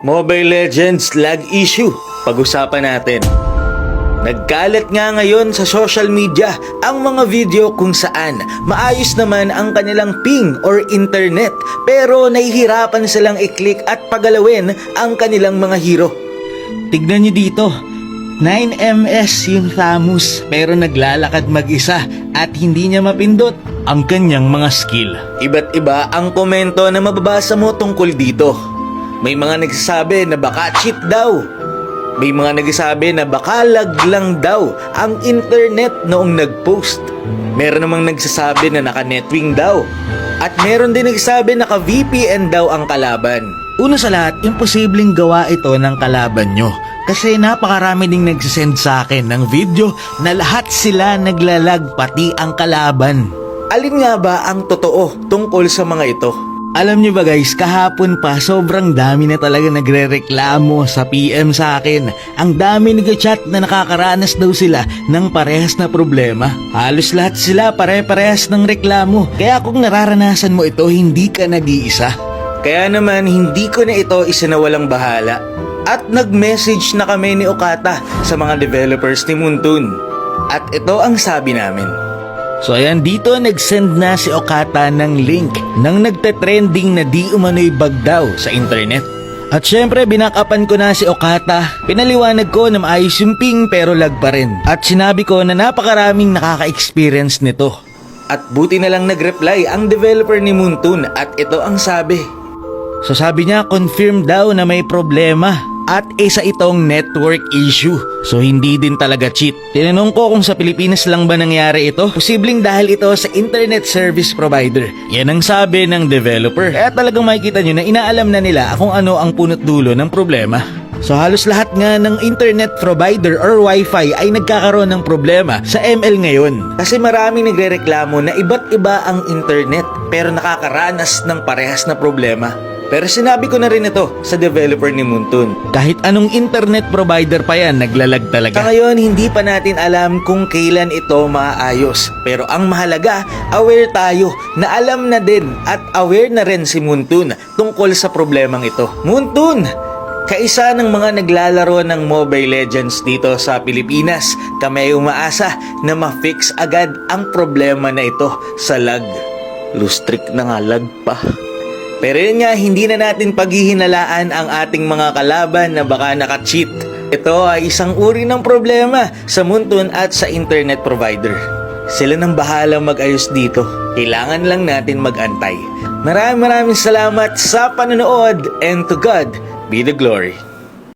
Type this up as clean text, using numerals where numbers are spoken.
Mobile Legends lag issue. Pag-usapan natin. Nagkalat nga ngayon sa social media ang mga video kung saan maayos naman ang kanilang ping or internet pero nahihirapan silang i-click at pagalawin ang kanilang mga hero. Tignan nyo dito, 9ms yung Thamus pero naglalakad mag-isa at hindi niya mapindot ang kanyang mga skill. Iba't iba ang komento na mababasa mo tungkol dito. May mga nagsasabi na baka cheat daw. May mga nagsasabi na baka lag lang daw ang internet noong nag-post. Meron namang nagsasabi na naka-netwing daw. At meron din nagsasabi na naka-VPN daw ang kalaban. Una sa lahat, imposibleng gawa ito ng kalaban nyo. Kasi napakarami ding nagsisend sa akin ng video na lahat sila naglalag pati ang kalaban. Alin nga ba ang totoo tungkol sa mga ito? Alam niyo ba guys, kahapon pa sobrang dami na talaga nagrereklamo sa PM sa akin. Ang dami nag-chat na nakakaranas daw sila ng parehas na problema. Halos lahat sila pare-parehas ng reklamo. Kaya kung nararanasan mo ito, hindi ka nag-iisa. Kaya naman hindi ko na ito isinawalang bahala. At nag-message na kami ni Okata sa mga developers ni Moontoon. At ito ang sabi namin. So ayan, dito nag-send na si Okata ng link ng nagte-trending na di umano'y bug daw sa internet. At syempre binakapan ko na si Okata. Pinaliwanag ko na maayos yung ping pero lag pa rin. At sinabi ko na napakaraming nakaka-experience nito. At buti na lang nag-reply ang developer ni Moontoon at ito ang sabi. So sabi niya, confirm daw na may problema at isa itong network issue. So hindi din talaga cheat. Tinanong ko kung sa Pilipinas lang ba nangyari ito. Posibleng dahil ito sa internet service provider. Yan ang sabi ng developer. Kaya talagang makikita nyo na inaalam na nila kung ano ang punot dulo ng problema. So halos lahat nga ng internet provider or wifi ay nagkakaroon ng problema sa ML ngayon. Kasi maraming nagrereklamo na iba't iba ang internet pero nakakaranas ng parehas na problema. Pero sinabi ko na rin ito sa developer ni Moontoon. Kahit anong internet provider pa yan, naglalag talaga. Sa ngayon, hindi pa natin alam kung kailan ito maayos. Pero ang mahalaga, aware tayo na alam na din at aware na rin si Moontoon tungkol sa problemang ito. Moontoon! Kaisa ng mga naglalaro ng Mobile Legends dito sa Pilipinas, kami ay umaasa na ma-fix agad ang problema na ito sa lag. Lustrik na nga lag pa. Pero yun nga, hindi na natin paghihinalaan ang ating mga kalaban na baka naka-cheat. Ito ay isang uri ng problema sa Moontoon at sa internet provider. Sila nang bahala mag-ayos dito. Kailangan lang natin mag-antay. Maraming salamat sa panonood and to God be the glory.